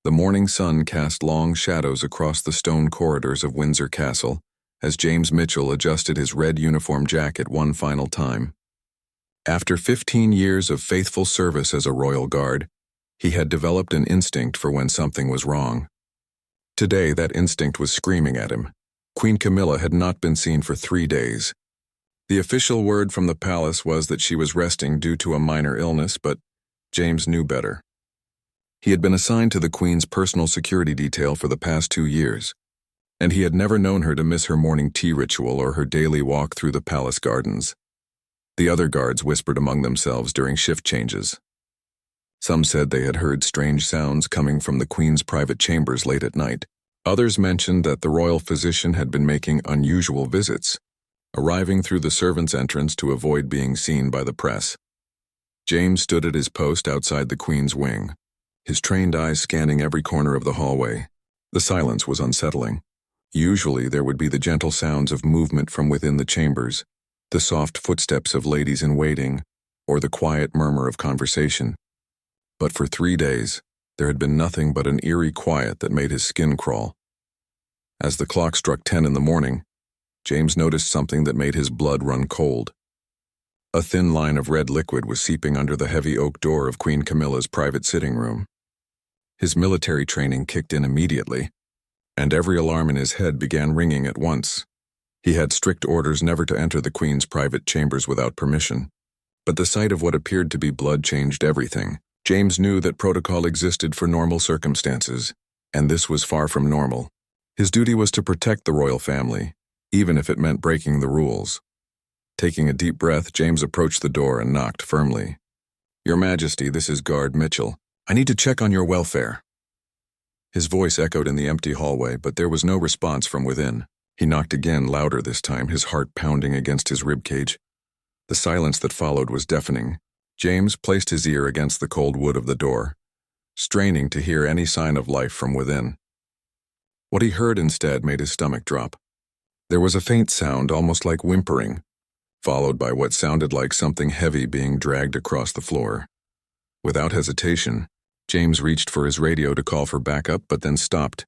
The morning sun cast long shadows across the stone corridors of Windsor Castle as James Mitchell adjusted his red uniform jacket one final time. After 15 years of faithful service as a royal guard, he had developed an instinct for when something was wrong. Today, that instinct was screaming at him. Queen Camilla had not been seen for 3 days. The official word from the palace was that she was resting due to a minor illness, but James knew better. He had been assigned to the Queen's personal security detail for the past 2 years, and he had never known her to miss her morning tea ritual or her daily walk through the palace gardens. The other guards whispered among themselves during shift changes. Some said they had heard strange sounds coming from the Queen's private chambers late at night. Others mentioned that the royal physician had been making unusual visits, arriving through the servants' entrance to avoid being seen by the press. James stood at his post outside the Queen's wing, his trained eyes scanning every corner of the hallway. The silence was unsettling. Usually there would be the gentle sounds of movement from within the chambers, the soft footsteps of ladies in waiting, or the quiet murmur of conversation. But for 3 days, there had been nothing but an eerie quiet that made his skin crawl. As the clock struck 10 in the morning, James noticed something that made his blood run cold. A thin line of red liquid was seeping under the heavy oak door of Queen Camilla's private sitting room. His military training kicked in immediately, and every alarm in his head began ringing at once. He had strict orders never to enter the Queen's private chambers without permission, but the sight of what appeared to be blood changed everything. James knew that protocol existed for normal circumstances, and this was far from normal. His duty was to protect the royal family, even if it meant breaking the rules. Taking a deep breath, James approached the door and knocked firmly. "Your Majesty, this is Guard Mitchell. I need to check on your welfare." His voice echoed in the empty hallway, but there was no response from within. He knocked again, louder this time, his heart pounding against his ribcage. The silence that followed was deafening. James placed his ear against the cold wood of the door, straining to hear any sign of life from within. What he heard instead made his stomach drop. There was a faint sound, almost like whimpering, followed by what sounded like something heavy being dragged across the floor. Without hesitation, James reached for his radio to call for backup, but then stopped.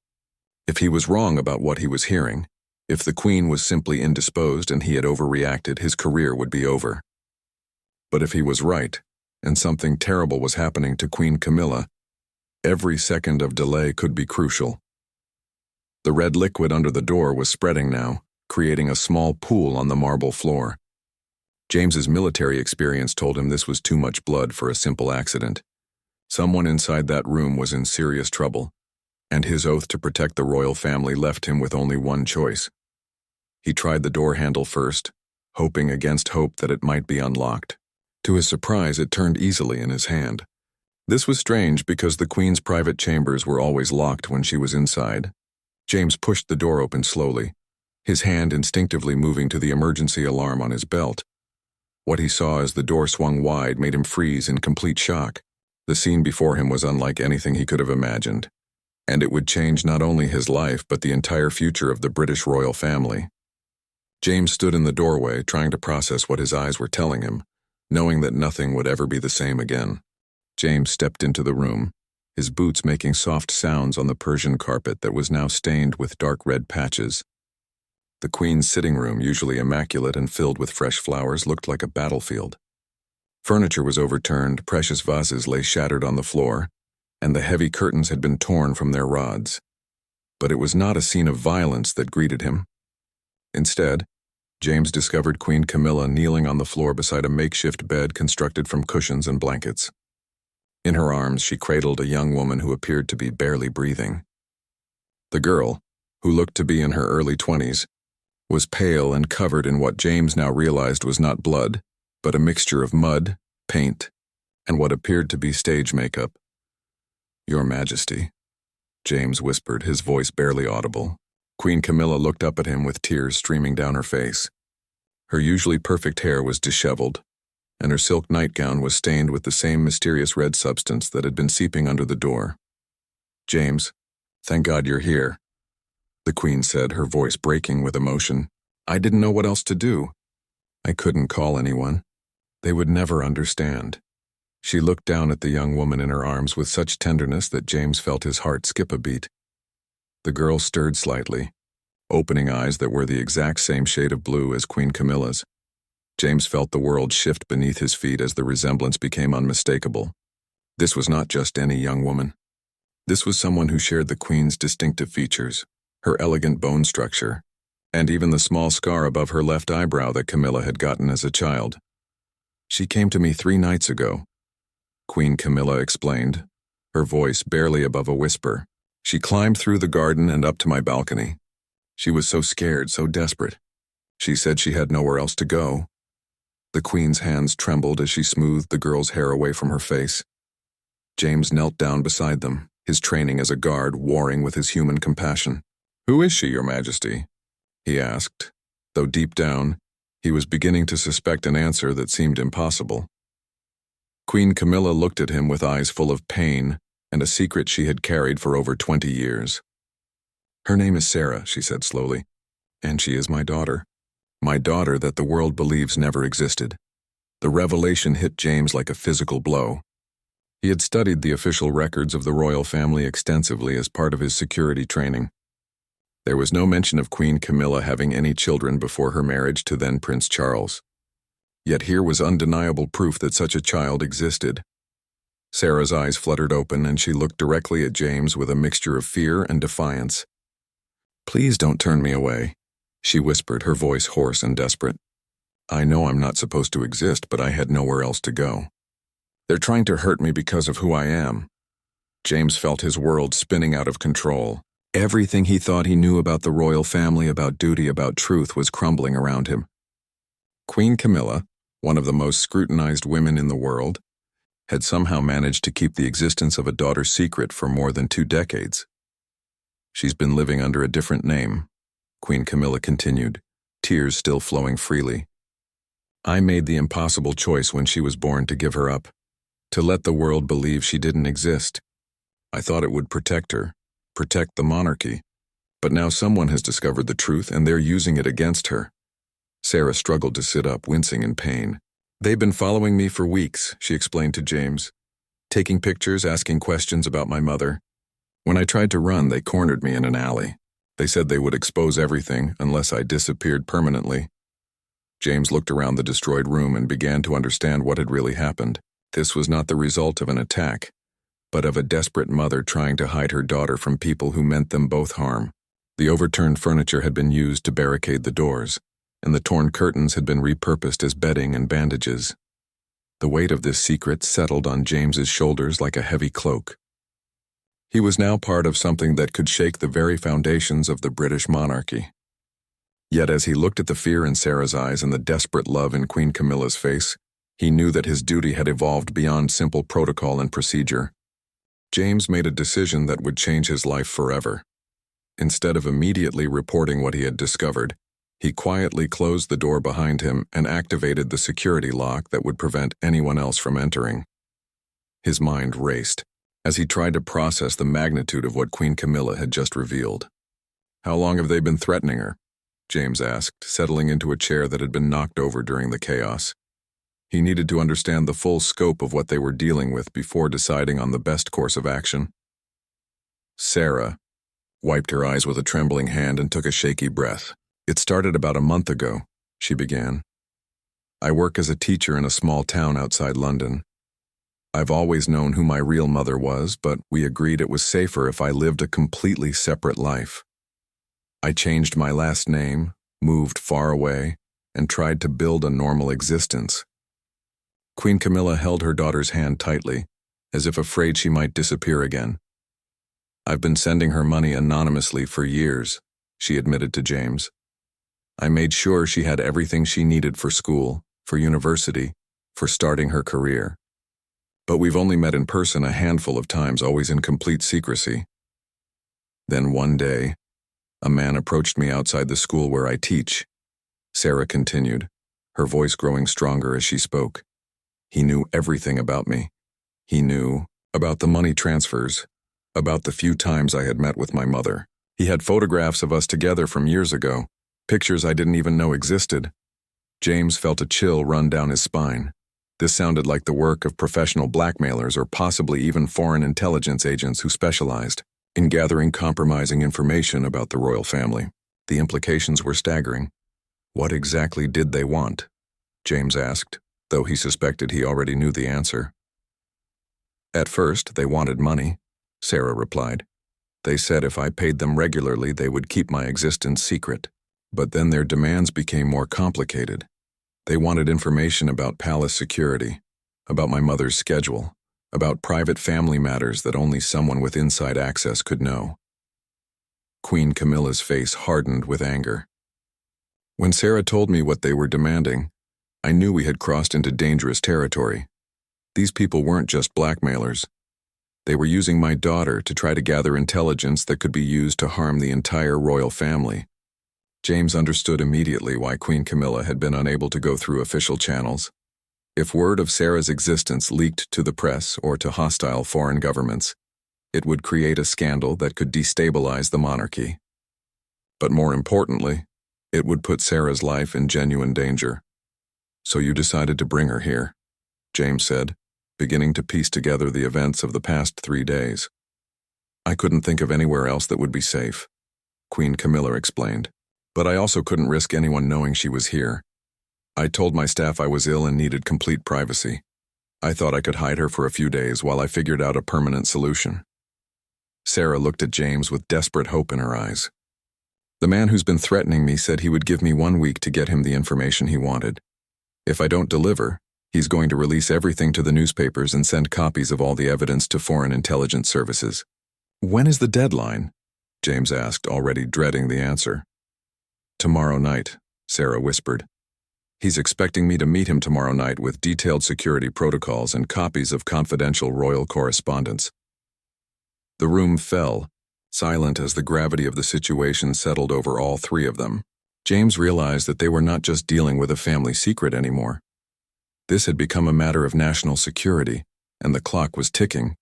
If he was wrong about what he was hearing, if the Queen was simply indisposed and he had overreacted, his career would be over. But if he was right, and something terrible was happening to Queen Camilla, every second of delay could be crucial. The red liquid under the door was spreading now, creating a small pool on the marble floor. James's military experience told him this was too much blood for a simple accident. Someone inside that room was in serious trouble, and his oath to protect the royal family left him with only one choice. He tried the door handle first, hoping against hope that it might be unlocked. To his surprise, it turned easily in his hand. This was strange because the Queen's private chambers were always locked when she was inside. James pushed the door open slowly, his hand instinctively moving to the emergency alarm on his belt. What he saw as the door swung wide made him freeze in complete shock. The scene before him was unlike anything he could have imagined, and it would change not only his life but the entire future of the British royal family. James stood in the doorway, trying to process what his eyes were telling him, knowing that nothing would ever be the same again. James stepped into the room, his boots making soft sounds on the Persian carpet that was now stained with dark red patches. The Queen's sitting room, usually immaculate and filled with fresh flowers, looked like a battlefield. Furniture was overturned, precious vases lay shattered on the floor, and the heavy curtains had been torn from their rods. But it was not a scene of violence that greeted him. Instead, James discovered Queen Camilla kneeling on the floor beside a makeshift bed constructed from cushions and blankets. In her arms, she cradled a young woman who appeared to be barely breathing. The girl, who looked to be in her early 20s, was pale and covered in what James now realized was not blood, but a mixture of mud, paint, and what appeared to be stage makeup. "Your Majesty," James whispered, his voice barely audible. Queen Camilla looked up at him with tears streaming down her face. Her usually perfect hair was disheveled, and her silk nightgown was stained with the same mysterious red substance that had been seeping under the door. "James, thank God you're here," the Queen said, her voice breaking with emotion. "I didn't know what else to do. I couldn't call anyone. They would never understand." She looked down at the young woman in her arms with such tenderness that James felt his heart skip a beat. The girl stirred slightly, opening eyes that were the exact same shade of blue as Queen Camilla's. James felt the world shift beneath his feet as the resemblance became unmistakable. This was not just any young woman. This was someone who shared the Queen's distinctive features, her elegant bone structure, and even the small scar above her left eyebrow that Camilla had gotten as a child. "She came to me 3 nights ago," Queen Camilla explained, her voice barely above a whisper. "She climbed through the garden and up to my balcony. She was so scared, so desperate. She said she had nowhere else to go." The Queen's hands trembled as she smoothed the girl's hair away from her face. James knelt down beside them, his training as a guard warring with his human compassion. "Who is she, Your Majesty?" he asked, though deep down, he was beginning to suspect an answer that seemed impossible. Queen Camilla looked at him with eyes full of pain and a secret she had carried for over 20 years. "Her name is Sarah," she said slowly, "and she is my daughter. My daughter that the world believes never existed." The revelation hit James like a physical blow. He had studied the official records of the royal family extensively as part of his security training. There was no mention of Queen Camilla having any children before her marriage to then Prince Charles. Yet here was undeniable proof that such a child existed. Sarah's eyes fluttered open and she looked directly at James with a mixture of fear and defiance. "Please don't turn me away," she whispered, her voice hoarse and desperate. "I know I'm not supposed to exist, but I had nowhere else to go. They're trying to hurt me because of who I am." James felt his world spinning out of control. Everything he thought he knew about the royal family, about duty, about truth, was crumbling around him. Queen Camilla, one of the most scrutinized women in the world, had somehow managed to keep the existence of a daughter secret for more than 2 decades. "She's been living under a different name," Queen Camilla continued, tears still flowing freely. "I made the impossible choice when she was born to give her up, to let the world believe she didn't exist. I thought it would protect her, protect the monarchy, but now someone has discovered the truth and they're using it against her." Sarah struggled to sit up, wincing in pain. "They've been following me for weeks," she explained to James, "taking pictures, asking questions about my mother. When I tried to run, they cornered me in an alley. They said they would expose everything unless I disappeared permanently." James looked around the destroyed room and began to understand what had really happened. This was not the result of an attack, but of a desperate mother trying to hide her daughter from people who meant them both harm. The overturned furniture had been used to barricade the doors, and the torn curtains had been repurposed as bedding and bandages. The weight of this secret settled on James's shoulders like a heavy cloak. He was now part of something that could shake the very foundations of the British monarchy. Yet as he looked at the fear in Sarah's eyes and the desperate love in Queen Camilla's face, he knew that his duty had evolved beyond simple protocol and procedure. James made a decision that would change his life forever. Instead of immediately reporting what he had discovered, he quietly closed the door behind him and activated the security lock that would prevent anyone else from entering. His mind raced as he tried to process the magnitude of what Queen Camilla had just revealed. "How long have they been threatening her?" James asked, settling into a chair that had been knocked over during the chaos. He needed to understand the full scope of what they were dealing with before deciding on the best course of action. Sarah wiped her eyes with a trembling hand and took a shaky breath. "It started about a month ago," she began. "I work as a teacher in a small town outside London. I've always known who my real mother was, but we agreed it was safer if I lived a completely separate life. I changed my last name, moved far away, and tried to build a normal existence." Queen Camilla held her daughter's hand tightly, as if afraid she might disappear again. "I've been sending her money anonymously for years," she admitted to James. "I made sure she had everything she needed for school, for university, for starting her career. But we've only met in person a handful of times, always in complete secrecy. Then one day, a man approached me outside the school where I teach," Sarah continued, her voice growing stronger as she spoke. "He knew everything about me. He knew about the money transfers, about the few times I had met with my mother. He had photographs of us together from years ago, pictures I didn't even know existed." James felt a chill run down his spine. This sounded like the work of professional blackmailers or possibly even foreign intelligence agents who specialized in gathering compromising information about the royal family. The implications were staggering. What exactly did they want? James asked, though he suspected he already knew the answer. At first, they wanted money, Sarah replied. They said if I paid them regularly, they would keep my existence secret. But then their demands became more complicated. They wanted information about palace security, about my mother's schedule, about private family matters that only someone with inside access could know. Queen Camilla's face hardened with anger. When Sarah told me what they were demanding, I knew we had crossed into dangerous territory. These people weren't just blackmailers. They were using my daughter to try to gather intelligence that could be used to harm the entire royal family. James understood immediately why Queen Camilla had been unable to go through official channels. If word of Sarah's existence leaked to the press or to hostile foreign governments, it would create a scandal that could destabilize the monarchy. But more importantly, it would put Sarah's life in genuine danger. So you decided to bring her here, James said, beginning to piece together the events of the past 3 days. I couldn't think of anywhere else that would be safe, Queen Camilla explained. But I also couldn't risk anyone knowing she was here. I told my staff I was ill and needed complete privacy. I thought I could hide her for a few days while I figured out a permanent solution. Sarah looked at James with desperate hope in her eyes. The man who's been threatening me said he would give me 1 week to get him the information he wanted. If I don't deliver, he's going to release everything to the newspapers and send copies of all the evidence to foreign intelligence services. When is the deadline? James asked, already dreading the answer. Tomorrow night, Sarah whispered. He's expecting me to meet him tomorrow night with detailed security protocols and copies of confidential royal correspondence. The room fell, silent as the gravity of the situation settled over all 3 of them. James realized that they were not just dealing with a family secret anymore. This had become a matter of national security, and the clock was ticking.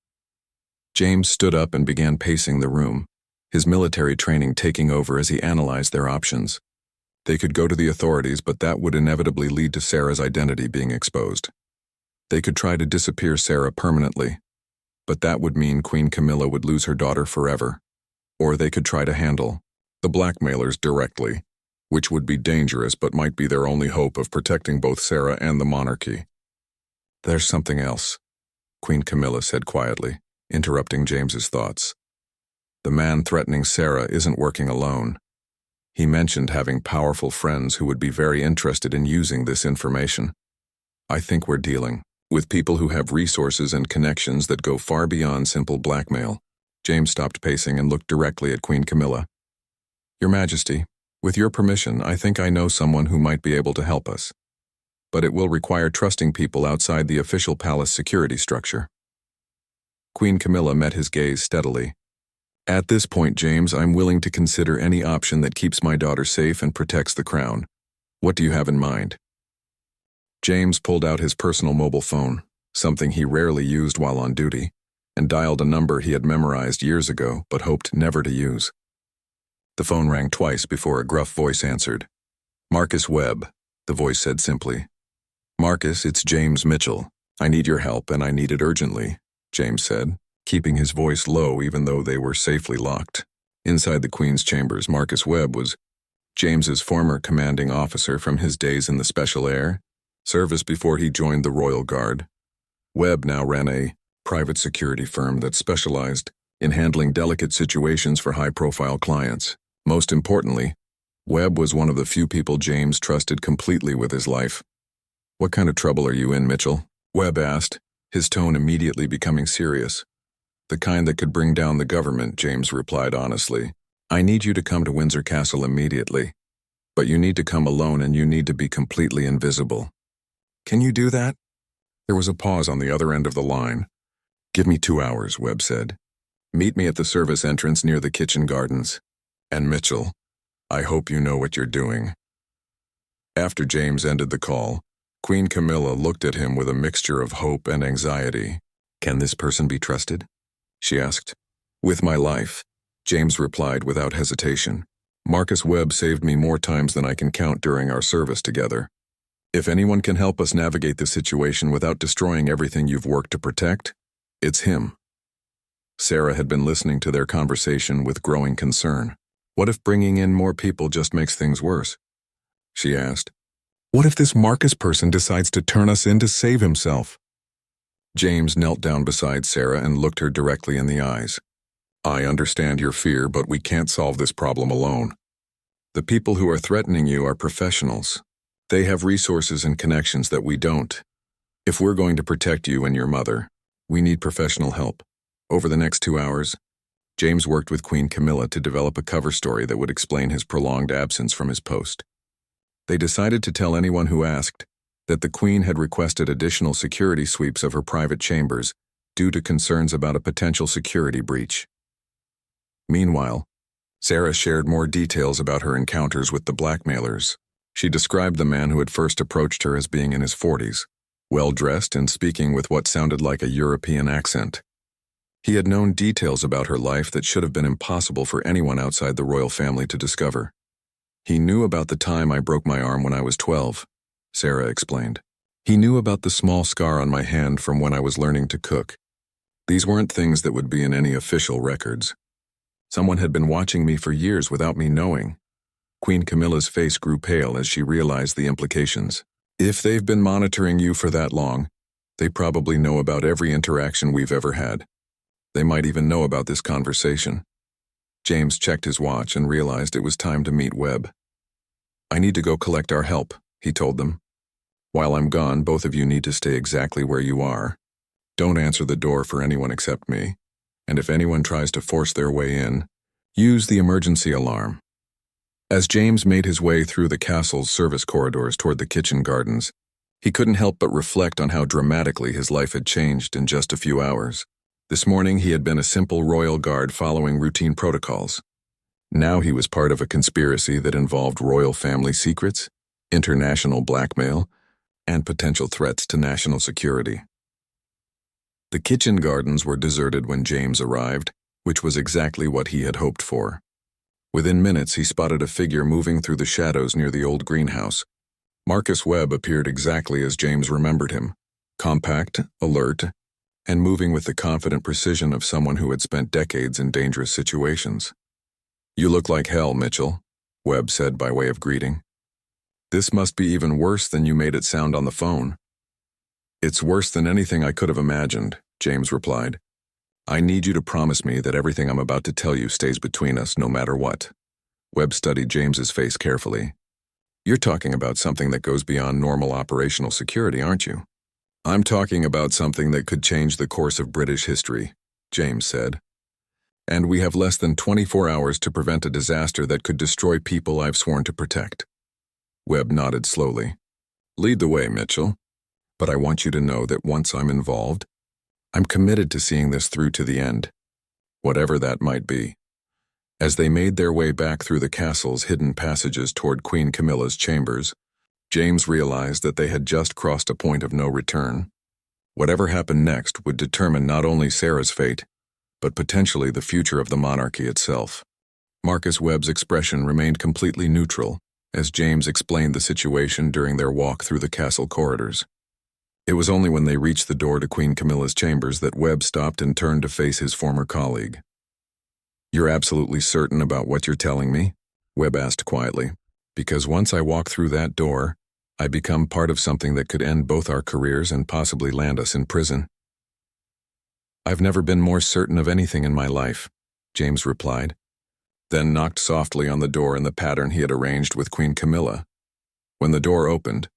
James stood up and began pacing the room, his military training taking over as he analyzed their options. They could go to the authorities, but that would inevitably lead to Sarah's identity being exposed. They could try to disappear Sarah permanently, but that would mean Queen Camilla would lose her daughter forever. Or they could try to handle the blackmailers directly, which would be dangerous but might be their only hope of protecting both Sarah and the monarchy. There's something else, Queen Camilla said quietly, interrupting James's thoughts. The man threatening Sarah isn't working alone. He mentioned having powerful friends who would be very interested in using this information. I think we're dealing with people who have resources and connections that go far beyond simple blackmail. James stopped pacing and looked directly at Queen Camilla. Your Majesty, with your permission, I think I know someone who might be able to help us. But it will require trusting people outside the official palace security structure. Queen Camilla met his gaze steadily. At this point, James, I'm willing to consider any option that keeps my daughter safe and protects the crown. What do you have in mind? James pulled out his personal mobile phone, something he rarely used while on duty, and dialed a number he had memorized years ago but hoped never to use. The phone rang twice before a gruff voice answered. Marcus Webb, the voice said simply. Marcus, it's James Mitchell. I need your help and I need it urgently, James said, keeping his voice low even though they were safely locked. Inside the Queen's chambers, Marcus Webb was James's former commanding officer from his days in the Special Air Service before he joined the Royal Guard. Webb now ran a private security firm that specialized in handling delicate situations for high-profile clients. Most importantly, Webb was one of the few people James trusted completely with his life. What kind of trouble are you in, Mitchell? Webb asked, his tone immediately becoming serious. The kind that could bring down the government, James replied honestly. I need you to come to Windsor Castle immediately. But you need to come alone and you need to be completely invisible. Can you do that? There was a pause on the other end of the line. Give me 2 hours, Webb said. Meet me at the service entrance near the kitchen gardens. And Mitchell, I hope you know what you're doing. After James ended the call, Queen Camilla looked at him with a mixture of hope and anxiety. Can this person be trusted? She asked. With my life, James replied without hesitation. Marcus Webb saved me more times than I can count during our service together. If anyone can help us navigate the situation without destroying everything you've worked to protect, it's him. Sarah had been listening to their conversation with growing concern. What if bringing in more people just makes things worse? She asked. What if this Marcus person decides to turn us in to save himself? James knelt down beside Sarah and looked her directly in the eyes. I understand your fear, but we can't solve this problem alone. The people who are threatening you are professionals. They have resources and connections that we don't. If we're going to protect you and your mother, we need professional help. Over the next 2 hours, James worked with Queen Camilla to develop a cover story that would explain his prolonged absence from his post. They decided to tell anyone who asked that the Queen had requested additional security sweeps of her private chambers due to concerns about a potential security breach. Meanwhile, Sarah shared more details about her encounters with the blackmailers. She described the man who had first approached her as being in his 40s, well-dressed and speaking with what sounded like a European accent. He had known details about her life that should have been impossible for anyone outside the royal family to discover. He knew about the time I broke my arm when I was 12, Sarah explained. He knew about the small scar on my hand from when I was learning to cook. These weren't things that would be in any official records. Someone had been watching me for years without me knowing. Queen Camilla's face grew pale as she realized the implications. If they've been monitoring you for that long, they probably know about every interaction we've ever had. They might even know about this conversation. James checked his watch and realized it was time to meet Webb. I need to go collect our help, he told them. While I'm gone, both of you need to stay exactly where you are. Don't answer the door for anyone except me. And if anyone tries to force their way in, use the emergency alarm. As James made his way through the castle's service corridors toward the kitchen gardens, he couldn't help but reflect on how dramatically his life had changed in just a few hours. This morning he had been a simple royal guard following routine protocols. Now he was part of a conspiracy that involved royal family secrets, international blackmail, and potential threats to national security. The kitchen gardens were deserted when James arrived, which was exactly what he had hoped for. Within minutes, he spotted a figure moving through the shadows near the old greenhouse. Marcus Webb appeared exactly as James remembered him, compact, alert, and moving with the confident precision of someone who had spent decades in dangerous situations. You look like hell, Mitchell, Webb said by way of greeting. This must be even worse than you made it sound on the phone. It's worse than anything I could have imagined, James replied. I need you to promise me that everything I'm about to tell you stays between us no matter what. Webb studied James's face carefully. You're talking about something that goes beyond normal operational security, aren't you? I'm talking about something that could change the course of British history, James said. And we have less than 24 hours to prevent a disaster that could destroy people I've sworn to protect. Webb nodded slowly. Lead the way, Mitchell. But I want you to know that once I'm involved, I'm committed to seeing this through to the end, whatever that might be. As they made their way back through the castle's hidden passages toward Queen Camilla's chambers, James realized that they had just crossed a point of no return. Whatever happened next would determine not only Sarah's fate, but potentially the future of the monarchy itself. Marcus Webb's expression remained completely neutral as James explained the situation during their walk through the castle corridors. It was only when they reached the door to Queen Camilla's chambers that Webb stopped and turned to face his former colleague. You're absolutely certain about what you're telling me? Webb asked quietly. Because once I walk through that door, I become part of something that could end both our careers and possibly land us in prison. I've never been more certain of anything in my life, James replied, then knocked softly on the door in the pattern he had arranged with Queen Camilla. When the door opened,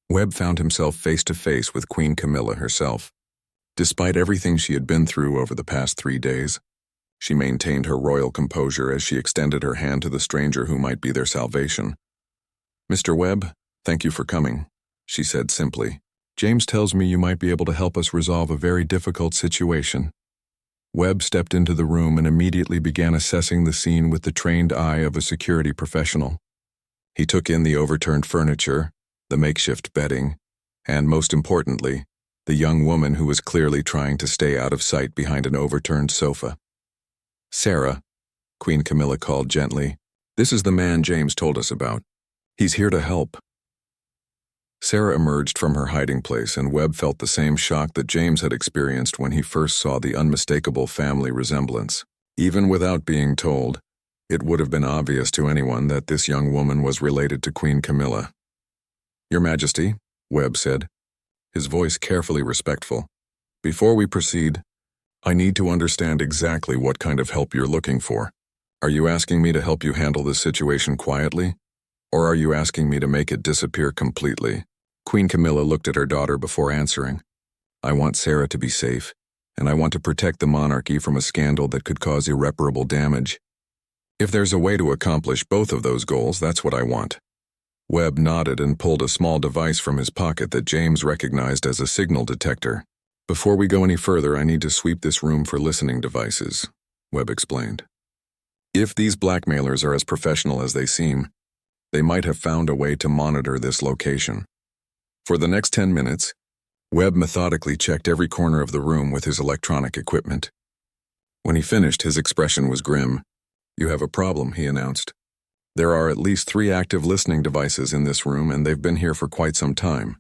Webb found himself face to face with Queen Camilla herself. Despite everything she had been through over the past 3 days, she maintained her royal composure as she extended her hand to the stranger who might be their salvation. Mr. Webb, thank you for coming, she said simply. James tells me you might be able to help us resolve a very difficult situation. Webb stepped into the room and immediately began assessing the scene with the trained eye of a security professional. He took in the overturned furniture, the makeshift bedding, and most importantly, the young woman who was clearly trying to stay out of sight behind an overturned sofa. Sarah, Queen Camilla called gently, this is the man James told us about. He's here to help. Sarah emerged from her hiding place, and Webb felt the same shock that James had experienced when he first saw the unmistakable family resemblance. Even without being told, it would have been obvious to anyone that this young woman was related to Queen Camilla. "Your Majesty," Webb said, his voice carefully respectful, "before we proceed, I need to understand exactly what kind of help you're looking for. Are you asking me to help you handle this situation quietly? Or are you asking me to make it disappear completely?" Queen Camilla looked at her daughter before answering. "I want Sarah to be safe, and I want to protect the monarchy from a scandal that could cause irreparable damage. If there's a way to accomplish both of those goals, that's what I want." Webb nodded and pulled a small device from his pocket that James recognized as a signal detector. "Before we go any further, I need to sweep this room for listening devices," Webb explained. "If these blackmailers are as professional as they seem, they might have found a way to monitor this location." For the next 10 minutes, Webb methodically checked every corner of the room with his electronic equipment. When he finished, his expression was grim. "You have a problem," he announced. "There are at least 3 active listening devices in this room, and they've been here for quite some time."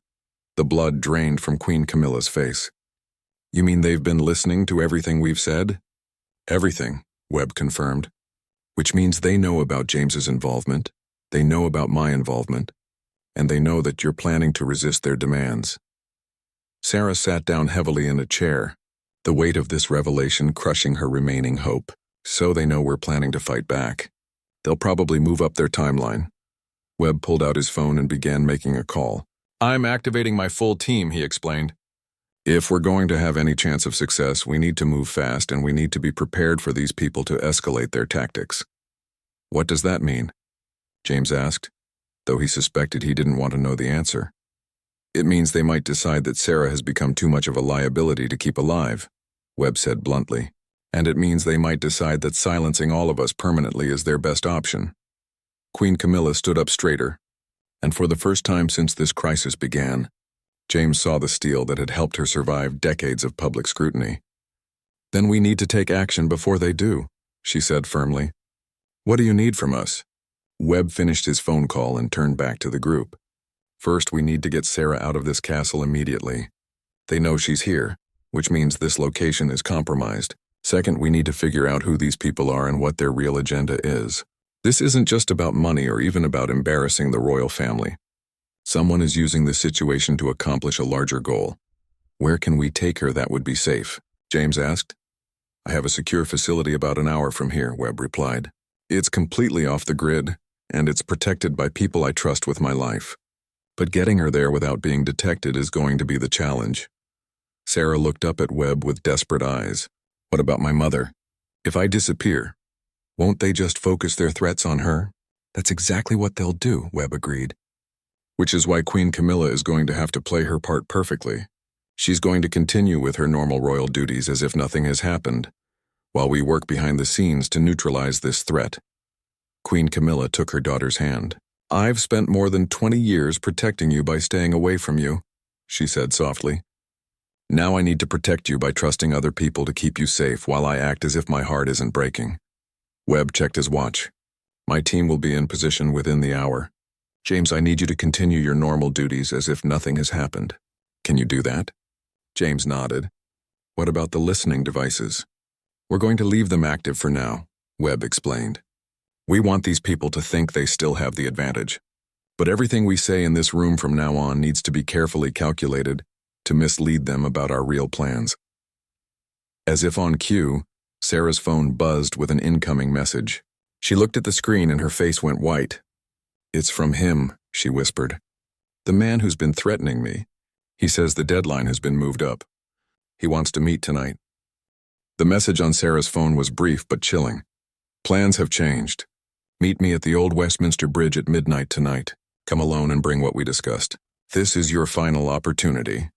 The blood drained from Queen Camilla's face. "You mean they've been listening to everything we've said?" "Everything," Webb confirmed. "Which means they know about James's involvement, they know about my involvement, and they know that you're planning to resist their demands." Sarah sat down heavily in a chair, the weight of this revelation crushing her remaining hope. "So they know we're planning to fight back. They'll probably move up their timeline." Webb pulled out his phone and began making a call. "I'm activating my full team," he explained. "If we're going to have any chance of success, we need to move fast, and we need to be prepared for these people to escalate their tactics." "What does that mean?" James asked, though he suspected he didn't want to know the answer. "It means they might decide that Sarah has become too much of a liability to keep alive," Webb said bluntly. "And it means they might decide that silencing all of us permanently is their best option." Queen Camilla stood up straighter, and for the first time since this crisis began, James saw the steel that had helped her survive decades of public scrutiny. "Then we need to take action before they do," she said firmly. "What do you need from us?" Webb finished his phone call and turned back to the group. "First, we need to get Sarah out of this castle immediately. They know she's here, which means this location is compromised. Second, we need to figure out who these people are and what their real agenda is. This isn't just about money or even about embarrassing the royal family. Someone is using this situation to accomplish a larger goal. Where can we take her that would be safe?" James asked. "I have a secure facility about an hour from here," Webb replied. "It's completely off the grid, and it's protected by people I trust with my life. But getting her there without being detected is going to be the challenge." Sarah looked up at Webb with desperate eyes. "What about my mother? If I disappear, won't they just focus their threats on her?" "That's exactly what they'll do," Webb agreed. "Which is why Queen Camilla is going to have to play her part perfectly. She's going to continue with her normal royal duties as if nothing has happened, while we work behind the scenes to neutralize this threat." Queen Camilla took her daughter's hand. "I've spent more than 20 years protecting you by staying away from you," she said softly. "Now I need to protect you by trusting other people to keep you safe while I act as if my heart isn't breaking." Webb checked his watch. "My team will be in position within the hour. James, I need you to continue your normal duties as if nothing has happened. Can you do that?" James nodded. "What about the listening devices?" "We're going to leave them active for now," Webb explained. "We want these people to think they still have the advantage. But everything we say in this room from now on needs to be carefully calculated to mislead them about our real plans." As if on cue, Sarah's phone buzzed with an incoming message. She looked at the screen and her face went white. "It's from him," she whispered. "The man who's been threatening me. He says the deadline has been moved up. He wants to meet tonight." The message on Sarah's phone was brief but chilling. "Plans have changed. Meet me at the old Westminster Bridge at midnight tonight. Come alone and bring what we discussed. This is your final opportunity."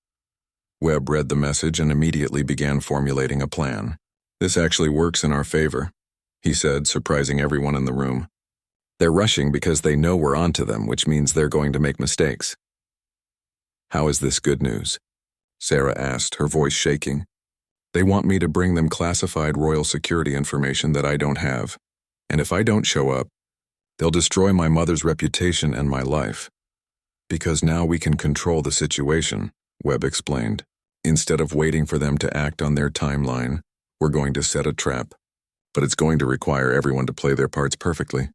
Webb read the message and immediately began formulating a plan. "This actually works in our favor," he said, surprising everyone in the room. "They're rushing because they know we're onto them, which means they're going to make mistakes." "How is this good news?" Sarah asked, her voice shaking. "They want me to bring them classified royal security information that I don't have, and if I don't show up, they'll destroy my mother's reputation and my life." Because now we can control the situation, Webb explained. Instead of waiting for them to act on their timeline, we're going to set a trap. But it's going to require everyone to play their parts perfectly.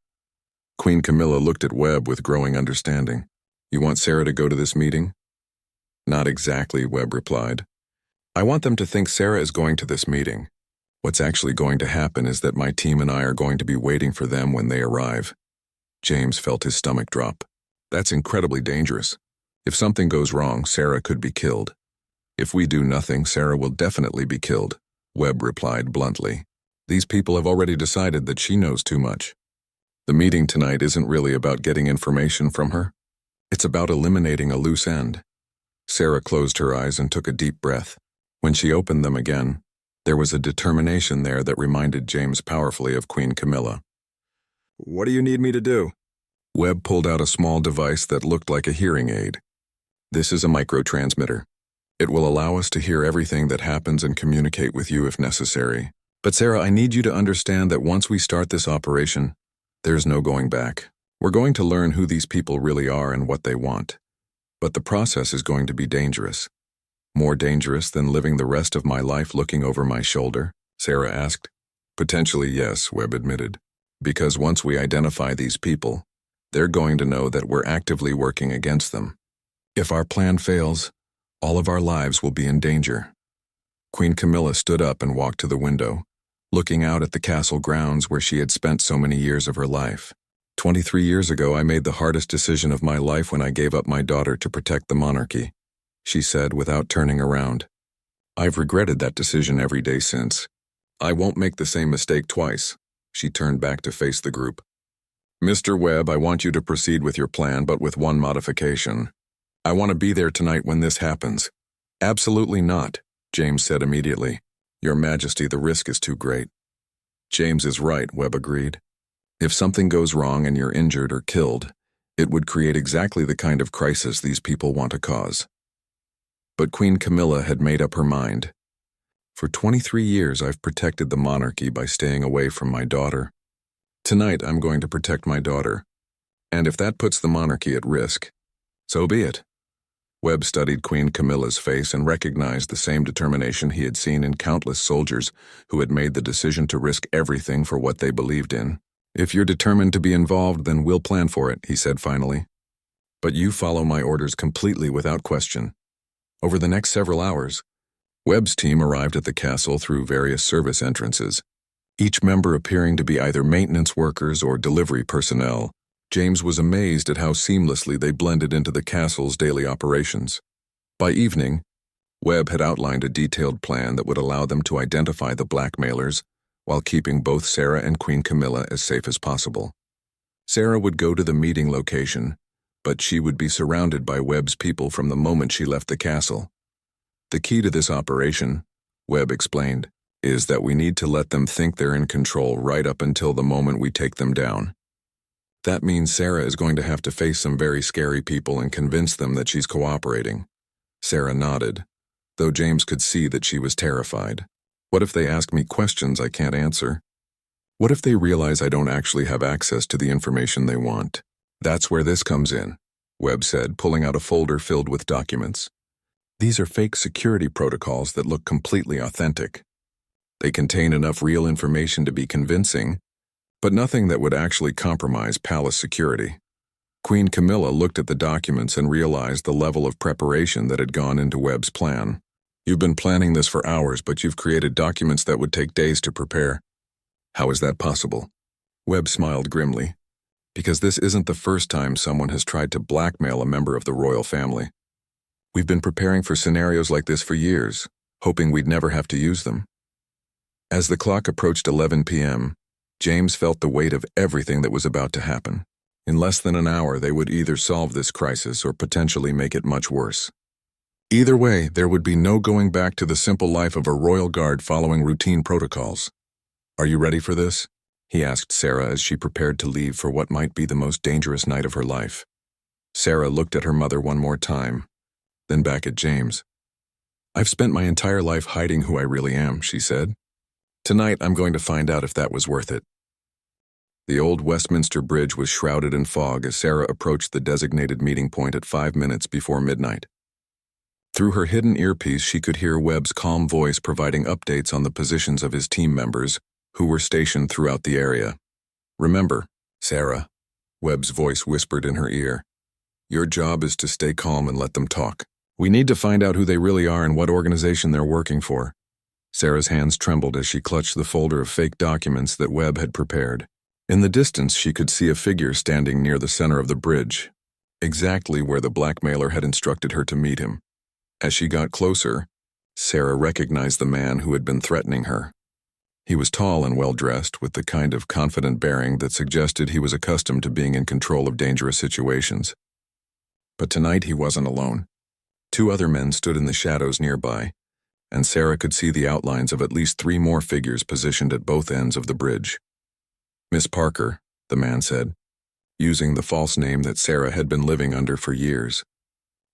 Queen Camilla looked at Webb with growing understanding. You want Sarah to go to this meeting? Not exactly, Webb replied. I want them to think Sarah is going to this meeting. What's actually going to happen is that my team and I are going to be waiting for them when they arrive. James felt his stomach drop. That's incredibly dangerous. If something goes wrong, Sarah could be killed. If we do nothing, Sarah will definitely be killed, Webb replied bluntly. These people have already decided that she knows too much. The meeting tonight isn't really about getting information from her. It's about eliminating a loose end. Sarah closed her eyes and took a deep breath. When she opened them again, there was a determination there that reminded James powerfully of Queen Camilla. What do you need me to do? Webb pulled out a small device that looked like a hearing aid. This is a microtransmitter. It will allow us to hear everything that happens and communicate with you if necessary. But Sarah, I need you to understand that once we start this operation, there's no going back. We're going to learn who these people really are and what they want. But the process is going to be dangerous. More dangerous than living the rest of my life looking over my shoulder? Sarah asked. Potentially yes, Webb admitted. Because once we identify these people, they're going to know that we're actively working against them. If our plan fails, all of our lives will be in danger. Queen Camilla stood up and walked to the window, looking out at the castle grounds where she had spent so many years of her life. 23 years ago, I made the hardest decision of my life when I gave up my daughter to protect the monarchy, she said without turning around. I've regretted that decision every day since. I won't make the same mistake twice. She turned back to face the group. Mr. Webb, I want you to proceed with your plan, but with one modification. I want to be there tonight when this happens. Absolutely not, James said immediately. Your Majesty, the risk is too great. James is right, Webb agreed. If something goes wrong and you're injured or killed, it would create exactly the kind of crisis these people want to cause. But Queen Camilla had made up her mind. For 23 years, I've protected the monarchy by staying away from my daughter. Tonight, I'm going to protect my daughter. And if that puts the monarchy at risk, so be it. Webb studied Queen Camilla's face and recognized the same determination he had seen in countless soldiers who had made the decision to risk everything for what they believed in. If you're determined to be involved, then we'll plan for it, he said finally. But you follow my orders completely without question. Over the next several hours, Webb's team arrived at the castle through various service entrances, each member appearing to be either maintenance workers or delivery personnel. James was amazed at how seamlessly they blended into the castle's daily operations. By evening, Webb had outlined a detailed plan that would allow them to identify the blackmailers while keeping both Sarah and Queen Camilla as safe as possible. Sarah would go to the meeting location, but she would be surrounded by Webb's people from the moment she left the castle. The key to this operation, Webb explained, is that we need to let them think they're in control right up until the moment we take them down. That means Sarah is going to have to face some very scary people and convince them that she's cooperating. Sarah nodded, though James could see that she was terrified. What if they ask me questions I can't answer? What if they realize I don't actually have access to the information they want? That's where this comes in, Webb said, pulling out a folder filled with documents. These are fake security protocols that look completely authentic. They contain enough real information to be convincing, but nothing that would actually compromise palace security. Queen Camilla looked at the documents and realized the level of preparation that had gone into Webb's plan. You've been planning this for hours, but you've created documents that would take days to prepare. How is that possible? Webb smiled grimly. Because this isn't the first time someone has tried to blackmail a member of the royal family. We've been preparing for scenarios like this for years, hoping we'd never have to use them. As the clock approached 11 p.m., James felt the weight of everything that was about to happen. In less than an hour, they would either solve this crisis or potentially make it much worse. Either way, there would be no going back to the simple life of a royal guard following routine protocols. Are you ready for this? He asked Sarah as she prepared to leave for what might be the most dangerous night of her life. Sarah looked at her mother one more time, then back at James. I've spent my entire life hiding who I really am, she said. Tonight, I'm going to find out if that was worth it. The old Westminster Bridge was shrouded in fog as Sarah approached the designated meeting point at 5 minutes before midnight. Through her hidden earpiece, she could hear Webb's calm voice providing updates on the positions of his team members, who were stationed throughout the area. "Remember, Sarah," Webb's voice whispered in her ear, "your job is to stay calm and let them talk. We need to find out who they really are and what organization they're working for." Sarah's hands trembled as she clutched the folder of fake documents that Webb had prepared. In the distance, she could see a figure standing near the center of the bridge, exactly where the blackmailer had instructed her to meet him. As she got closer, Sarah recognized the man who had been threatening her. He was tall and well-dressed, with the kind of confident bearing that suggested he was accustomed to being in control of dangerous situations. But tonight he wasn't alone. 2 other men stood in the shadows nearby, and Sarah could see the outlines of at least 3 more figures positioned at both ends of the bridge. "Miss Parker," the man said, using the false name that Sarah had been living under for years,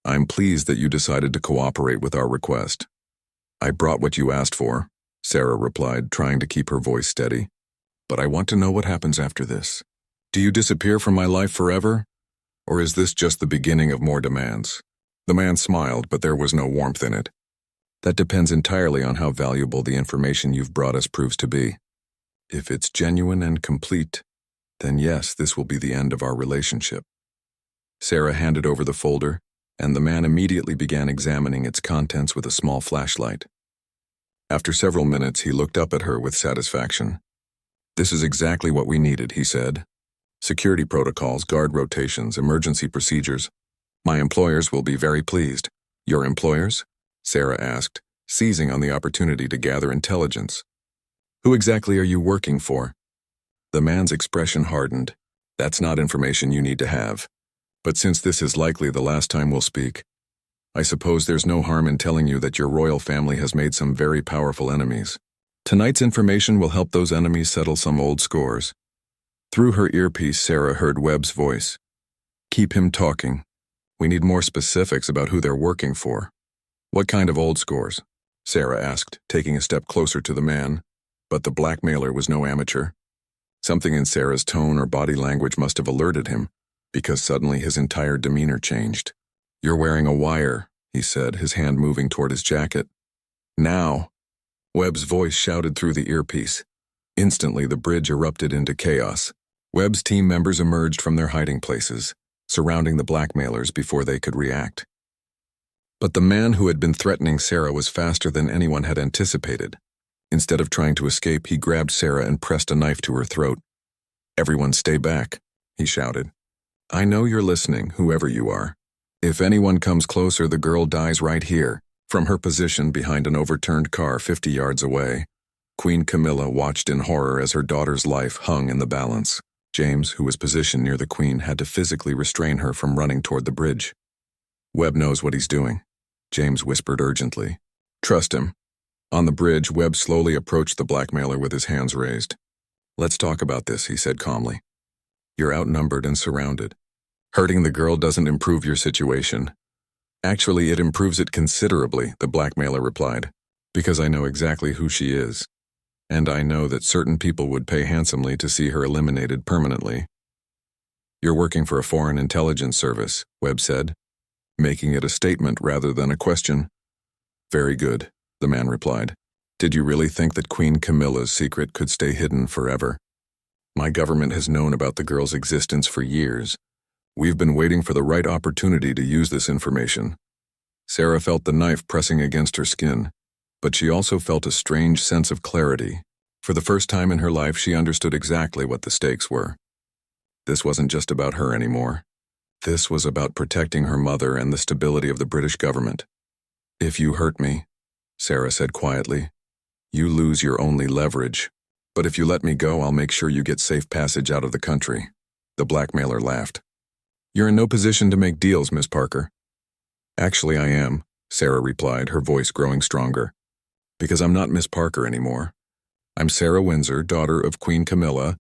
"I'm pleased that you decided to cooperate with our request." "I brought what you asked for," Sarah replied, trying to keep her voice steady. "But I want to know what happens after this. Do you disappear from my life forever? Or is this just the beginning of more demands?" The man smiled, but there was no warmth in it. "That depends entirely on how valuable the information you've brought us proves to be. If it's genuine and complete, then yes, this will be the end of our relationship." Sarah handed over the folder, and the man immediately began examining its contents with a small flashlight. After several minutes, he looked up at her with satisfaction. "This is exactly what we needed," he said. "Security protocols, guard rotations, emergency procedures. My employers will be very pleased." "Your employers?" Sarah asked, seizing on the opportunity to gather intelligence. "Who exactly are you working for?" The man's expression hardened. "That's not information you need to have. But since this is likely the last time we'll speak, I suppose there's no harm in telling you that your royal family has made some very powerful enemies. Tonight's information will help those enemies settle some old scores." Through her earpiece, Sarah heard Webb's voice. "Keep him talking. We need more specifics about who they're working for." "What kind of old scores?" Sarah asked, taking a step closer to the man. But the blackmailer was no amateur. Something in Sarah's tone or body language must have alerted him, because suddenly his entire demeanor changed. "You're wearing a wire," he said, his hand moving toward his jacket. "Now!" Webb's voice shouted through the earpiece. Instantly, the bridge erupted into chaos. Webb's team members emerged from their hiding places, surrounding the blackmailers before they could react. But the man who had been threatening Sarah was faster than anyone had anticipated. Instead of trying to escape, he grabbed Sarah and pressed a knife to her throat. "Everyone stay back," he shouted. "I know you're listening, whoever you are. If anyone comes closer, the girl dies right here." From her position behind an overturned car 50 yards away, Queen Camilla watched in horror as her daughter's life hung in the balance. James, who was positioned near the Queen, had to physically restrain her from running toward the bridge. "Webb knows what he's doing," James whispered urgently. "Trust him." On the bridge, Webb slowly approached the blackmailer with his hands raised. "Let's talk about this," he said calmly. "You're outnumbered and surrounded. Hurting the girl doesn't improve your situation." "Actually, it improves it considerably," the blackmailer replied, "because I know exactly who she is. And I know that certain people would pay handsomely to see her eliminated permanently." "You're working for a foreign intelligence service," Webb said, making it a statement rather than a question. "Very good," the man replied. "Did you really think that Queen Camilla's secret could stay hidden forever? My government has known about the girl's existence for years. We've been waiting for the right opportunity to use this information." Sarah felt the knife pressing against her skin, but she also felt a strange sense of clarity. For the first time in her life, she understood exactly what the stakes were. This wasn't just about her anymore. This was about protecting her mother and the stability of the British government. "If you hurt me," Sarah said quietly, "you lose your only leverage. But if you let me go, I'll make sure you get safe passage out of the country." The blackmailer laughed. "You're in no position to make deals, Miss Parker." "Actually, I am," Sarah replied, her voice growing stronger. "Because I'm not Miss Parker anymore. I'm Sarah Windsor, daughter of Queen Camilla,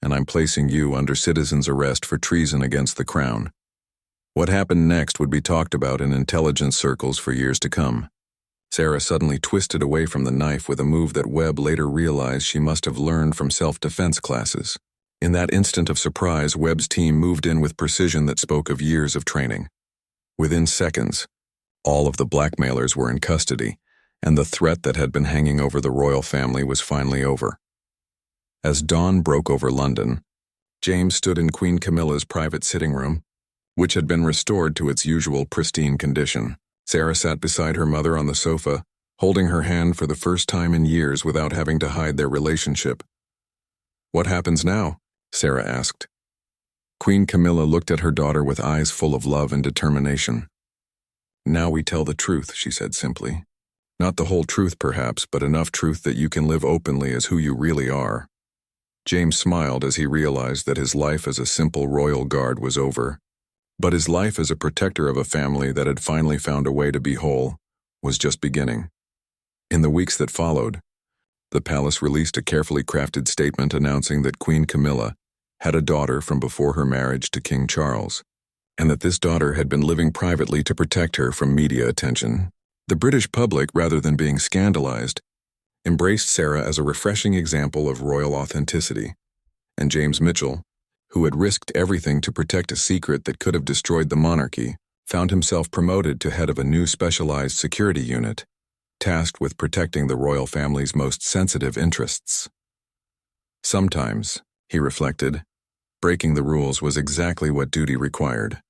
and I'm placing you under citizen's arrest for treason against the crown." What happened next would be talked about in intelligence circles for years to come. Sarah suddenly twisted away from the knife with a move that Webb later realized she must have learned from self-defense classes. In that instant of surprise, Webb's team moved in with precision that spoke of years of training. Within seconds, all of the blackmailers were in custody, and the threat that had been hanging over the royal family was finally over. As dawn broke over London, James stood in Queen Camilla's private sitting room, which had been restored to its usual pristine condition. Sarah sat beside her mother on the sofa, holding her hand for the first time in years without having to hide their relationship. "What happens now?" Sarah asked. Queen Camilla looked at her daughter with eyes full of love and determination. "Now we tell the truth," she said simply. "Not the whole truth, perhaps, but enough truth that you can live openly as who you really are." James smiled as he realized that his life as a simple royal guard was over. But his life as a protector of a family that had finally found a way to be whole was just beginning. In the weeks that followed, the palace released a carefully crafted statement announcing that Queen Camilla had a daughter from before her marriage to King Charles, and that this daughter had been living privately to protect her from media attention. The British public, rather than being scandalized, embraced Sarah as a refreshing example of royal authenticity, and James Mitchell, who had risked everything to protect a secret that could have destroyed the monarchy, found himself promoted to head of a new specialized security unit, tasked with protecting the royal family's most sensitive interests. Sometimes, he reflected, breaking the rules was exactly what duty required.